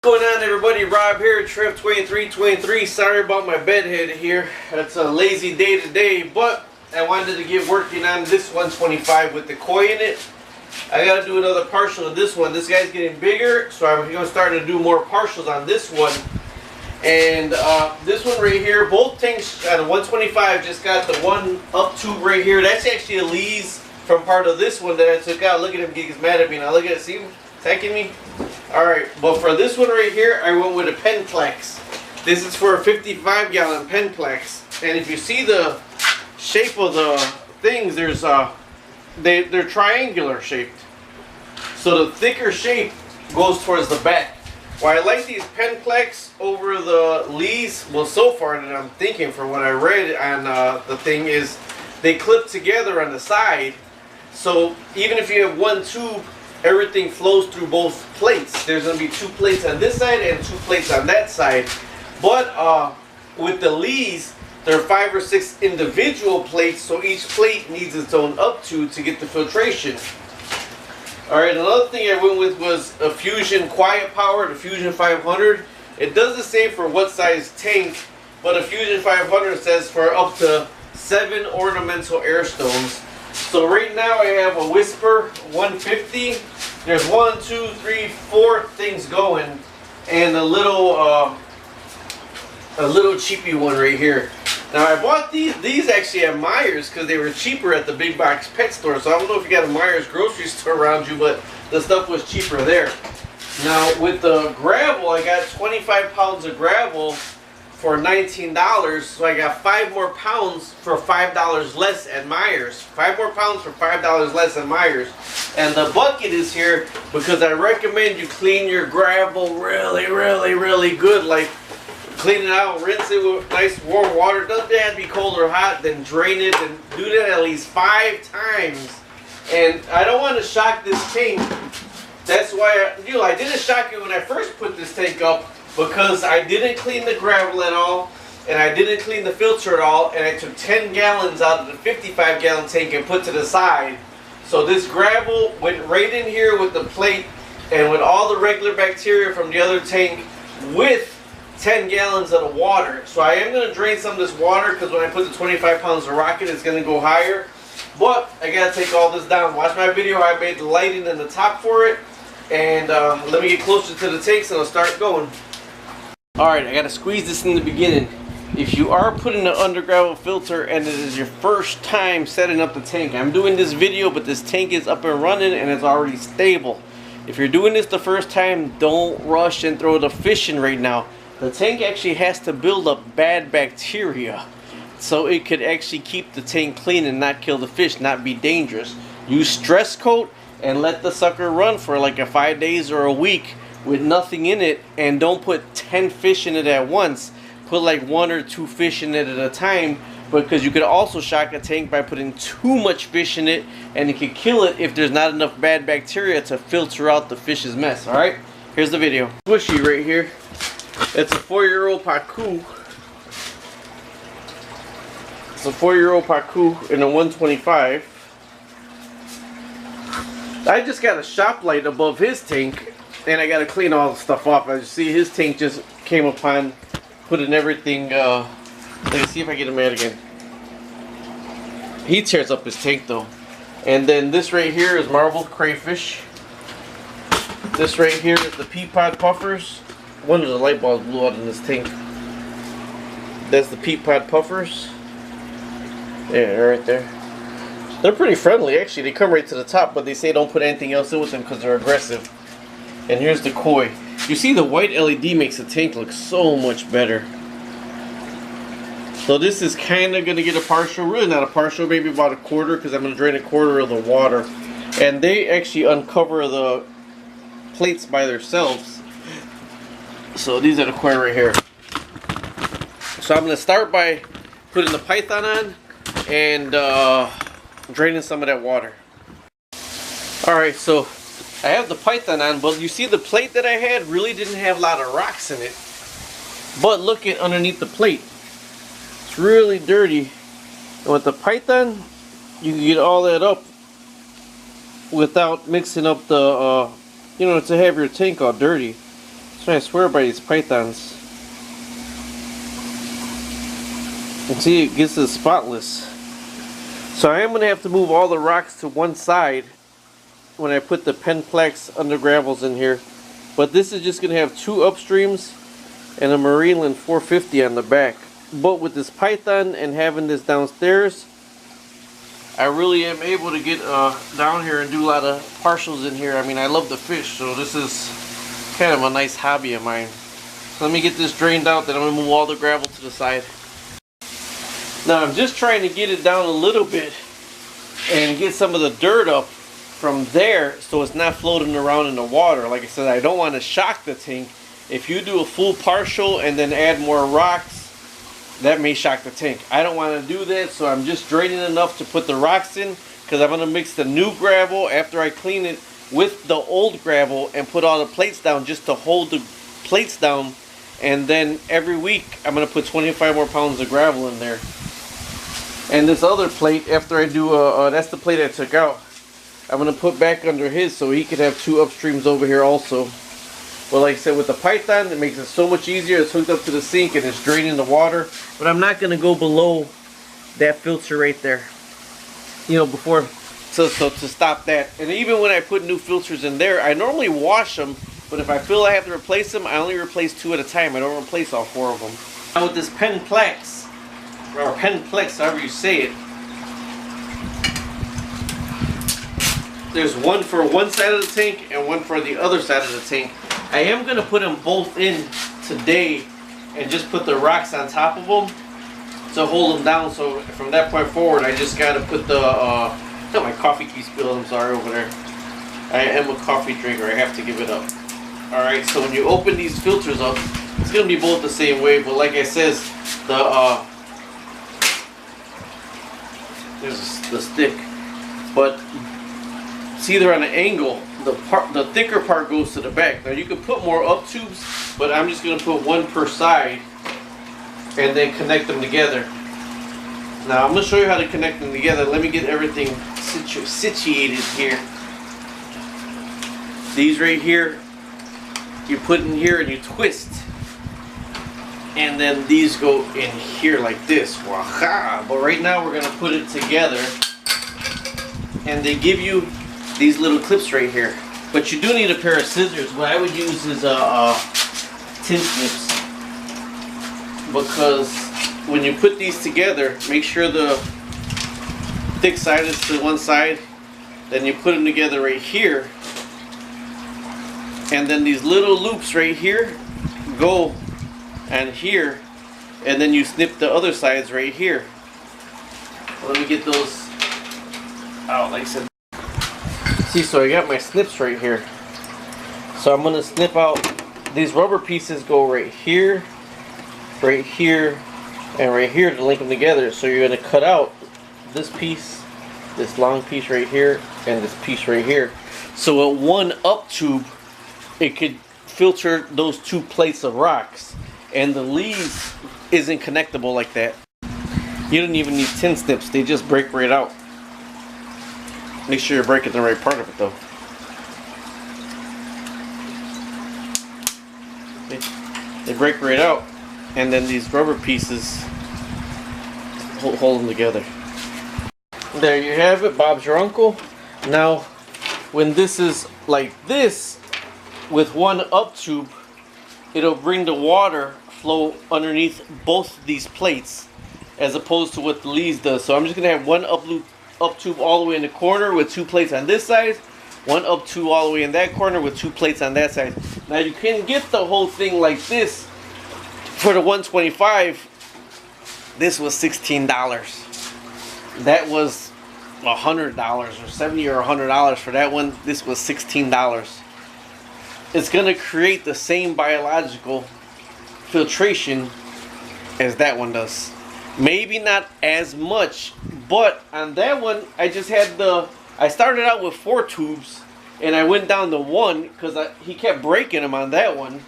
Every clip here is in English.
What's going on, everybody? Rob here, Trev2323. Sorry about my bedhead here. It's a lazy day today, but I wanted to get working on this 125 with the koi in it. I gotta do another partial of this one. This guy's getting bigger, so I'm gonna start to do more partials on this one. And this one right here, both tanks at a 125 just got the one up tube right here. That's actually a lees from part of this one that I took out. Look at him, he's mad at me now. Look at it, see him attacking me? Alright, but for this one right here, I went with a Penn Plax. This is for a 55-gallon Penn Plax. And if you see the shape of the things, there's they're triangular shaped. So the thicker shape goes towards the back. Why I like these Penn Plax over the lees, well, so far that I'm thinking from what I read on the thing is they clip together on the side. So even if you have one tube, everything flows through both plates. There's going to be 2 plates on this side and 2 plates on that side. But with the lees, there are 5 or 6 individual plates, so each plate needs its own up tube to get the filtration. Alright, another thing I went with was a Fusion Quiet Power, the Fusion 500. It doesn't say for what size tank, but a Fusion 500 says for up to 7 ornamental air stones. So right now I have a Whisper 150. There's 1, 2, 3, 4 things going, and a little cheapy one right here. Now I bought these actually at Meijers because they were cheaper at the big box pet store. So I don't know if you got a Meijers grocery store around you, but the stuff was cheaper there. Now with the gravel, I got 25 pounds of gravel for $19. So I got 5 more pounds for $5 less at Meijers. 5 more pounds for $5 less at Meijers. And the bucket is here because I recommend you clean your gravel really good. Like, clean it out, rinse it with nice warm water. Doesn't have to be cold or hot. Then drain it and do that at least 5 times. And I don't want to shock this tank. That's why I didn't shock it when I first put this tank up, because I didn't clean the gravel at all, and I didn't clean the filter at all, and I took 10 gallons out of the 55-gallon tank and put to the side. So this gravel went right in here with the plate and with all the regular bacteria from the other tank with 10 gallons of the water. So I am going to drain some of this water because when I put the 25 pounds of rocket, it's going to go higher. But I got to take all this down. Watch my video. I made the lighting in the top for it. And let me get closer to the tanks and I'll start going. Alright, I got to squeeze this in the beginning. If you are putting an undergravel filter and it is your first time setting up the tank, I'm doing this video, but this tank is up and running and it's already stable. If you're doing this the first time, don't rush and throw the fish in right now. The tank actually has to build up bad bacteria so it could actually keep the tank clean and not kill the fish, not be dangerous. Use stress coat and let the sucker run for like 5 days or a week with nothing in it, and don't put 10 fish in it at once. Put like 1 or 2 fish in it at a time, because you could also shock a tank by putting too much fish in it, and it could kill it if there's not enough bad bacteria to filter out the fish's mess. Alright, here's the video. Squishy right here. It's a 4-year-old Pacu. It's a 4-year-old Pacu in a 125. I just got a shop light above his tank, and I got to clean all the stuff off. As you see, his tank just came upon putting everything. Let me see if I get him out again. He tears up his tank though. And then this right here is marbled crayfish. This right here is the pea pod puffers. One of the light bulbs blew out in this tank. That's the pea pod puffers. Yeah, they're right there. They're pretty friendly actually. They come right to the top, but they say don't put anything else in with them because they're aggressive. And here's the koi. You see the white LED makes the tank look so much better. So this is kind of going to get a partial, really not a partial, maybe about a quarter, because I'm going to drain a quarter of the water. And they actually uncover the plates by themselves. So these are the koi right here. So I'm going to start by putting the python on and draining some of that water. Alright, so I have the python on, but you see the plate that I had really didn't have a lot of rocks in it. But look at underneath the plate. It's really dirty. And with the python, you can get all that up without mixing up the, you know, to have your tank all dirty. So I swear by these pythons. And see, it gets it spotless. So I am going to have to move all the rocks to one side when I put the Penn Plax Undergravels in here. But this is just going to have 2 upstreams and a Marineland 450 on the back. But with this python and having this downstairs, I really am able to get down here and do a lot of partials in here. I mean, I love the fish, so this is kind of a nice hobby of mine. So let me get this drained out, then I'm going to move all the gravel to the side. Now I'm just trying to get it down a little bit and get some of the dirt up from there so it's not floating around in the water. Like I said, I don't want to shock the tank. If you do a full partial and then add more rocks, that may shock the tank. I don't want to do that, so I'm just draining enough to put the rocks in, because I'm going to mix the new gravel after I clean it with the old gravel and put all the plates down just to hold the plates down. And then every week I'm going to put 25 more pounds of gravel in there. And this other plate, after I do, that's the plate I took out, I'm going to put back under his so he could have 2 upstreams over here also. But like I said, with the python, it makes it so much easier. It's hooked up to the sink and it's draining the water. But I'm not going to go below that filter right there, you know, before, so to stop that. And even when I put new filters in there, I normally wash them. But if I feel I have to replace them, I only replace 2 at a time. I don't replace all 4 of them. Now with this Penn Plax, or Penn Plax, however you say it, there's one for one side of the tank and one for the other side of the tank. I am going to put them both in today and just put the rocks on top of them to hold them down. So from that point forward, I just got to put the, no, my coffee key spilled, I'm sorry, over there. I am a coffee drinker, I have to give it up. Alright, so when you open these filters up, it's going to be both the same way, but like I says, there's the stick, but it's either on an angle. The thicker part goes to the back. Now you can put more up tubes, but I'm just going to put 1 per side and then connect them together. Now I'm going to show you how to connect them together. Let me get everything situated here. These right here, you put in here and you twist. And then these go in here like this. Waha! But right now we're going to put it together. And they give you these little clips right here. But you do need a pair of scissors. What I would use is tin snips. Because when you put these together, make sure the thick side is to one side. Then you put them together right here. And then these little loops right here go and here. And then you snip the other sides right here. Let me get those out, like I said. See, so I got my snips right here. So I'm going to snip out, these rubber pieces go right here, and right here to link them together. So you're going to cut out this piece, this long piece right here, and this piece right here. So at one up tube, it could filter those 2 plates of rocks. And the leaves isn't connectable like that. You don't even need tin snips, they just break right out. Make sure you're breaking the right part of it though. They break right out, and then these rubber pieces hold them together. There you have it, Bob's your uncle. Now, when this is like this, with 1 up tube, it'll bring the water flow underneath both these plates, as opposed to what the leaves does. So I'm just gonna have 1 up tube all the way in the corner with 2 plates on this side, 1 up tube all the way in that corner with 2 plates on that side. Now you can get the whole thing like this for the 125. This was $16. That was $100 or $70 or $100 for that one. This was $16. It's gonna create the same biological filtration as that one does. Maybe not as much, but on that one I just had I started out with 4 tubes and I went down to 1 because he kept breaking them on that one.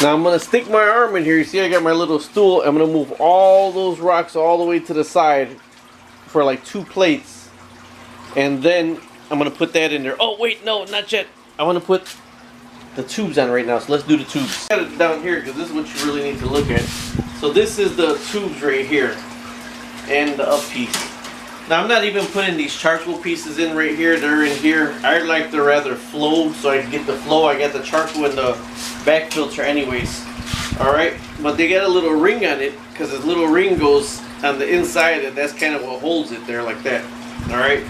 Now I'm going to stick my arm in here. You see I got my little stool. I'm going to move all those rocks all the way to the side for like 2 plates, and then I'm going to put that in there. Oh wait, no, not yet. I want to put the tubes on right now, so let's do the tubes. I got it down here because this is what you really need to look at. So this is the tubes right here and the up piece. Now I'm not even putting these charcoal pieces in right here. They're in here. I like to rather flow so I can get the flow. I got the charcoal in the back filter anyways. Alright, but they got a little ring on it because this little ring goes on the inside and that's kind of what holds it there like that. Alright,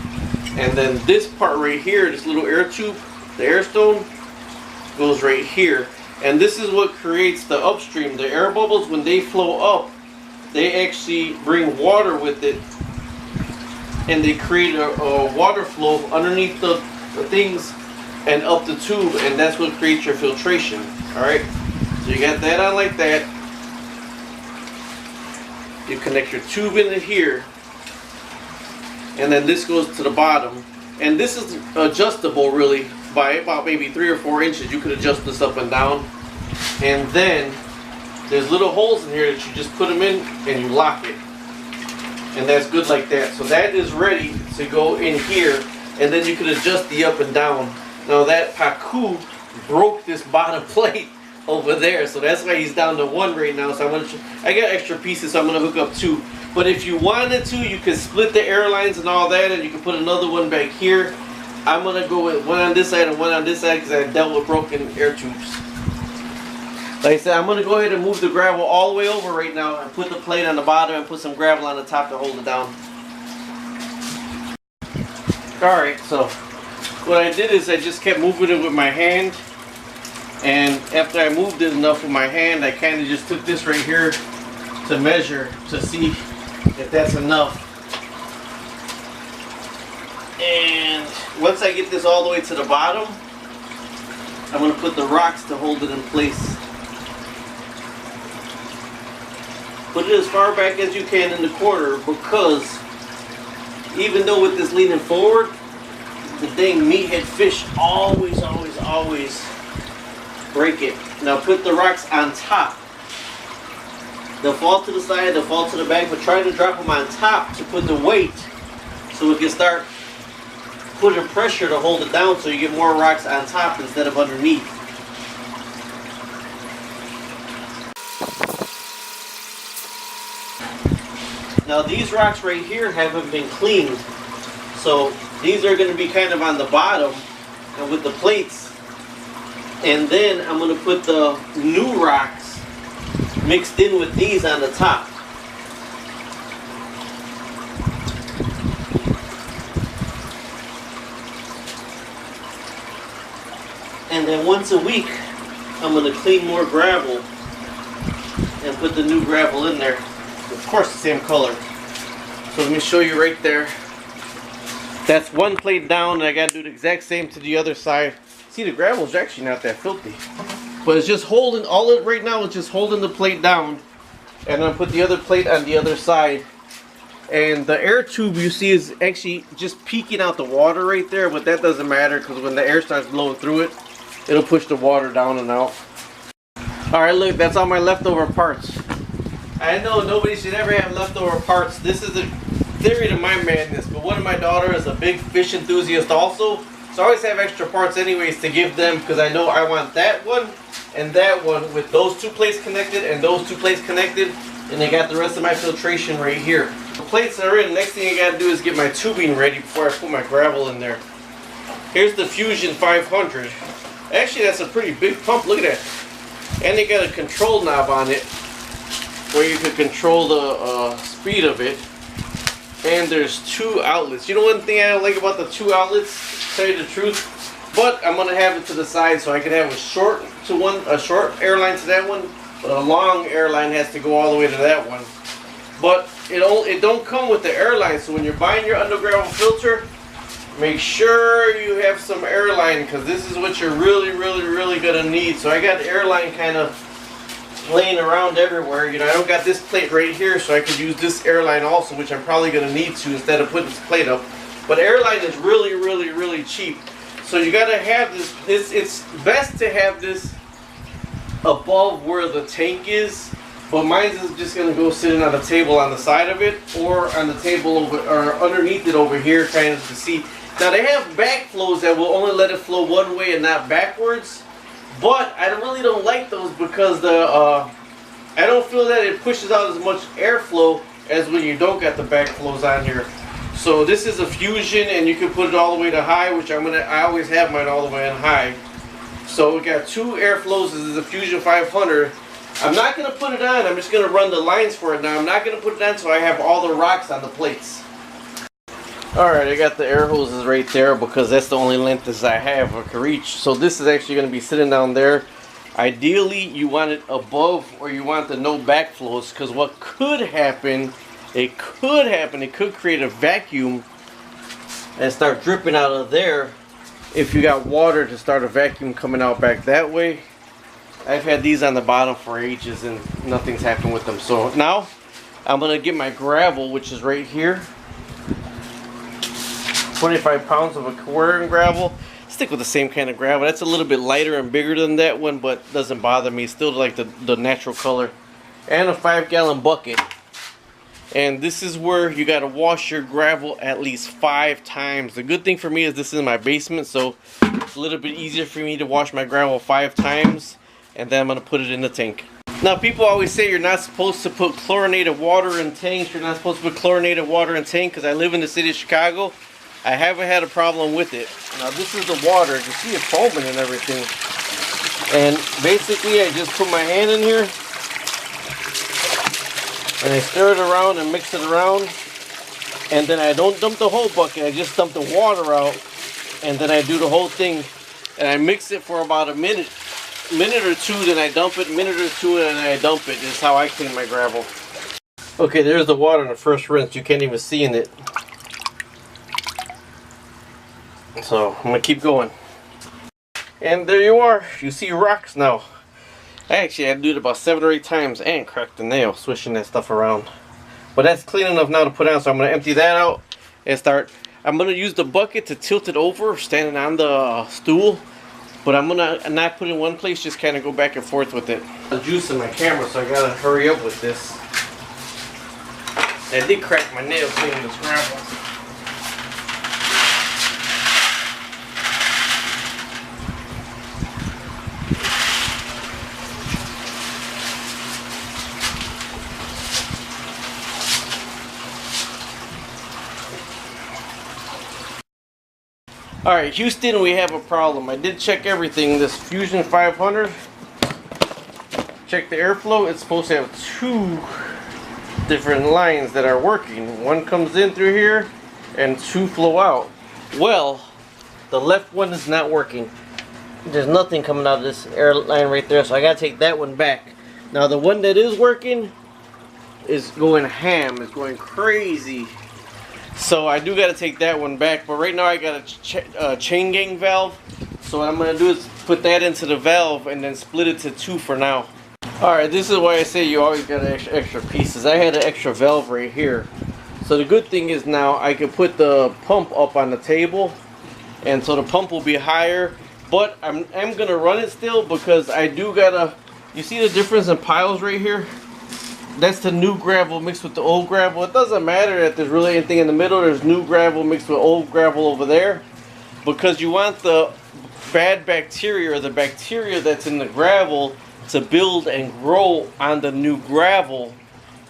and then this part right here, this little air tube, the air stone, goes right here. And this is what creates the upstream. The air bubbles, when they flow up, they actually bring water with it and they create a water flow underneath the things and up the tube, and that's what creates your filtration. Alright, so you got that on like that. You connect your tube into here, and then this goes to the bottom, and this is adjustable really by about maybe 3 or 4 inches. You could adjust this up and down, and then there's little holes in here that you just put them in and you lock it, and that's good like that. So that is ready to go in here, and then you can adjust the up and down. Now that Paku broke this bottom plate over there, so that's why he's down to 1 right now. So I got extra pieces, so I'm gonna hook up 2. But if you wanted to, you could split the air lines and all that, and you can put another one back here. I'm gonna go with 1 on this side and 1 on this side because I dealt with broken air tubes. Like I said, I'm gonna go ahead and move the gravel all the way over right now and put the plate on the bottom and put some gravel on the top to hold it down. Alright, so what I did is I just kept moving it with my hand, and after I moved it enough with my hand, I kind of just took this right here to measure to see if that's enough. And once I get this all the way to the bottom, I'm going to put the rocks to hold it in place. Put it as far back as you can in the corner, because even though with this leaning forward, the dang meathead fish always break it. Now put the rocks on top. They'll fall to the side, they'll fall to the back, but try to drop them on top to put the weight so it can start putting pressure to hold it down, so you get more rocks on top instead of underneath. Now these rocks right here haven't been cleaned, so these are going to be kind of on the bottom and with the plates. And then I'm going to put the new rocks mixed in with these on the top. And then once a week, I'm going to clean more gravel and put the new gravel in there. Of course, the same color. So let me show you right there. That's 1 plate down, and I got to do the exact same to the other side. See, the gravel is actually not that filthy, but it's just holding, all it right now is just holding the plate down, and I'm gonna put the other plate on the other side. And the air tube you see is actually just peeking out the water right there, but that doesn't matter because when the air starts blowing through it, it'll push the water down and out. Alright, look, that's all my leftover parts. I know nobody should ever have leftover parts. This is a theory to my madness, but one of my daughters is a big fish enthusiast also. So I always have extra parts anyways to give them, because I know I want that one and that one with those 2 plates connected and those 2 plates connected, and I got the rest of my filtration right here. The plates are in. Next thing I got to do is get my tubing ready before I put my gravel in there. Here's the Fusion 500. Actually, that's a pretty big pump. Look at that. And they got a control knob on it where you can control the speed of it. And there's 2 outlets. You know one thing I don't like about the 2 outlets, to tell you the truth, but I'm gonna have it to the side so I can have a short airline to that one, but a long airline has to go all the way to that one. But it don't come with the airline, so when you're buying your Undergravel filter, make sure you have some airline, because this is what you're really gonna need. So I got the airline kind of laying around everywhere. You know, I don't got this plate right here, so I could use this airline also, which I'm probably going to need to instead of putting this plate up. But airline is really cheap. So you got to have this. It's best to have this above where the tank is, but mine is just going to go sitting on the table on the side of it, or on the table over, or underneath it over here, kind of to see. Now they have backflows that will only let it flow one way and not backwards. But I really don't like those because I don't feel that it pushes out as much airflow as when you don't got the backflows on here. So this is a Fusion, and you can put it all the way to high, which I always have mine all the way on high. So we got two airflows. This is a Fusion 500. I'm not going to put it on. I'm just going to run the lines for it now. I'm not going to put it on so I have all the rocks on the plates. Alright, I got the air hoses right there because that's the only length as I have or can reach. So this is actually going to be sitting down there. Ideally, you want it above, or you want the no backflows, because what could happen, it could create a vacuum and start dripping out of there if you got water to start a vacuum coming out back that way. I've had these on the bottom for ages and nothing's happened with them. So now I'm going to get my gravel, which is right here. 25 pounds of Aquarium gravel. Stick with the same kind of gravel. That's a little bit lighter and bigger than that one, but doesn't bother me. Still like the natural color. And a 5-gallon bucket. And this is where you got to wash your gravel at least 5 times. The good thing for me is this is my basement, so it's a little bit easier for me to wash my gravel 5 times. And then I'm going to put it in the tank. Now, people always say you're not supposed to put chlorinated water in tanks. You're not supposed to put chlorinated water in tanks because I live in the city of Chicago. I haven't had a problem with it. Now, this is the water. You see it foaming and everything. And basically, I just put my hand in here and I stir it around and mix it around. And then I don't dump the whole bucket. I just dump the water out. And then I do the whole thing. And I mix it for about a minute or two. Then I dump it. Minute or two, and then I dump it. This is how I clean my gravel. Okay, there's the water in the first rinse. You can't even see in it. So I'm going to keep going. And there you are. You see rocks now. I actually had to do it about 7 or 8 times and crack the nail swishing that stuff around. But that's clean enough now to put on. So I'm going to empty that out and start. I'm going to use the bucket to tilt it over standing on the stool. But I'm going to not put it in one place, just kind of go back and forth with it. The juice in my camera, so I got to hurry up with this. I did crack my nail cleaning this gravel. Alright, Houston, we have a problem. I did check everything. This Fusion 500, check the airflow. It's supposed to have 2 different lines that are working. One comes in through here and 2 flow out. Well, the left one is not working. There's nothing coming out of this air line right there, so I gotta take that one back. Now the one that is working is going ham. It's going crazy. So I do got to take that one back, but right now I got a chain gang valve. So what I'm going to do is put that into the valve and then split it to 2 for now. Alright, this is why I say you always got extra pieces. I had an extra valve right here. So the good thing is now I can put the pump up on the table, and so the pump will be higher. But I'm going to run it still because I do got to, you see the difference in piles right here? That's the new gravel mixed with the old gravel. It doesn't matter that there's really anything in the middle. There's new gravel mixed with old gravel over there, because you want the bad bacteria, or the bacteria that's in the gravel, to build and grow on the new gravel,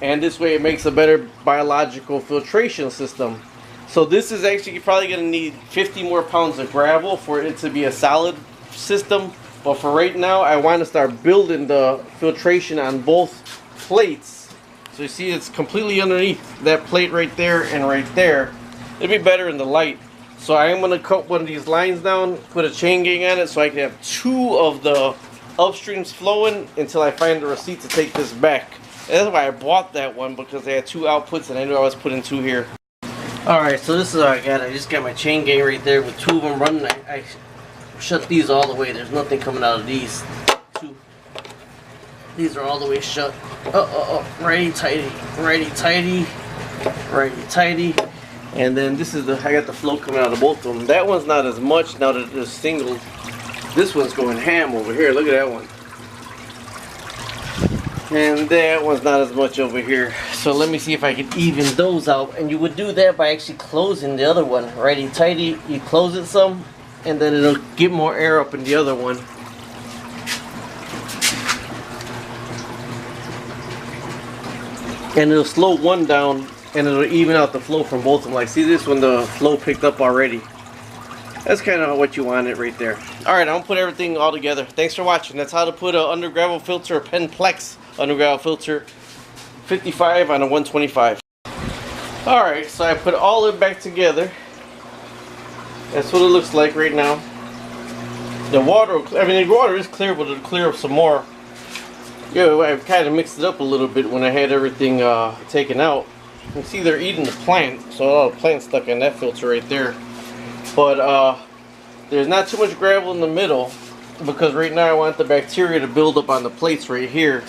and this way it makes a better biological filtration system. So this is actually probably going to need 50 more pounds of gravel for it to be a solid system. But for right now, I want to start building the filtration on both plates. So you see it's completely underneath that plate right there and right there. It'd be better in the light. So I am going to cut one of these lines down, put a chain gang on it so I can have 2 of the upstreams flowing until I find the receipt to take this back. And that's why I bought that one, because they had 2 outputs and I knew I was putting 2 here. Alright, so this is what I got. I just got my chain gang right there with 2 of them running. I shut these all the way. There's nothing coming out of these. 2. These are all the way shut. Righty tighty, righty tighty, righty tighty. And then this is I got the flow coming out of both of them. That one's not as much now that it's single. This one's going ham over here. Look at that one. And that one's not as much over here. So let me see if I can even those out. And you would do that by actually closing the other one. Righty tighty, you close it some, and then it'll get more air up in the other one. and it'll slow one down and it'll even out the flow from both of them. Like, see this when the flow picked up already. That's kind of what you want it right there. Alright, I'm gonna put everything all together. Thanks for watching. That's how to put an Undergravel filter, a Penn Plax Undergravel filter 55 on a 125. Alright, so I put all of it back together. That's what it looks like right now. The water, I mean the water is clear, but it'll clear up some more. Yeah, I've kind of mixed it up a little bit when I had everything taken out. You can see they're eating the plant, so all the plant stuck in that filter right there. But there's not too much gravel in the middle because right now I want the bacteria to build up on the plates right here.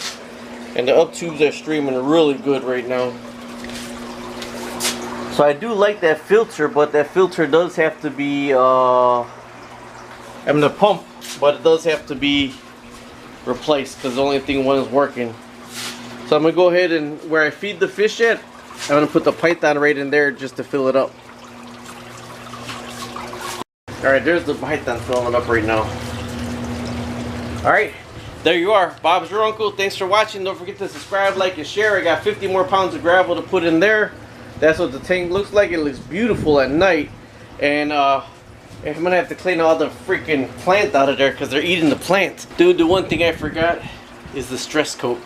And the up tubes are streaming really good right now. So I do like that filter, but that filter does have to be, I mean the pump, but it does have to be replaced because the only thing one is working. So I'm going to go ahead and where I feed the fish at, I'm going to put the python right in there just to fill it up. Alright, there's the python filling up right now. Alright, there you are. Bob's your uncle. Thanks for watching. Don't forget to subscribe, like, and share. I got 50 more pounds of gravel to put in there. That's what the tank looks like. It looks beautiful at night. And I'm going to have to clean all the freaking plant out of there because they're eating the plant. Dude, the one thing I forgot is the stress coat.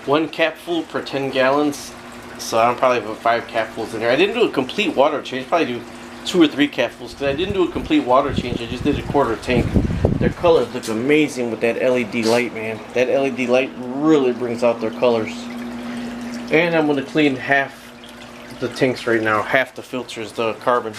1 capful per 10 gallons. So I'm probably put 5 capfuls in there. I didn't do a complete water change. Probably do 2 or 3 capfuls because I didn't do a complete water change. I just did a quarter tank. Their colors look amazing with that LED light, man. That LED light really brings out their colors. And I'm going to clean half the tanks right now. Half the filters, the carbon.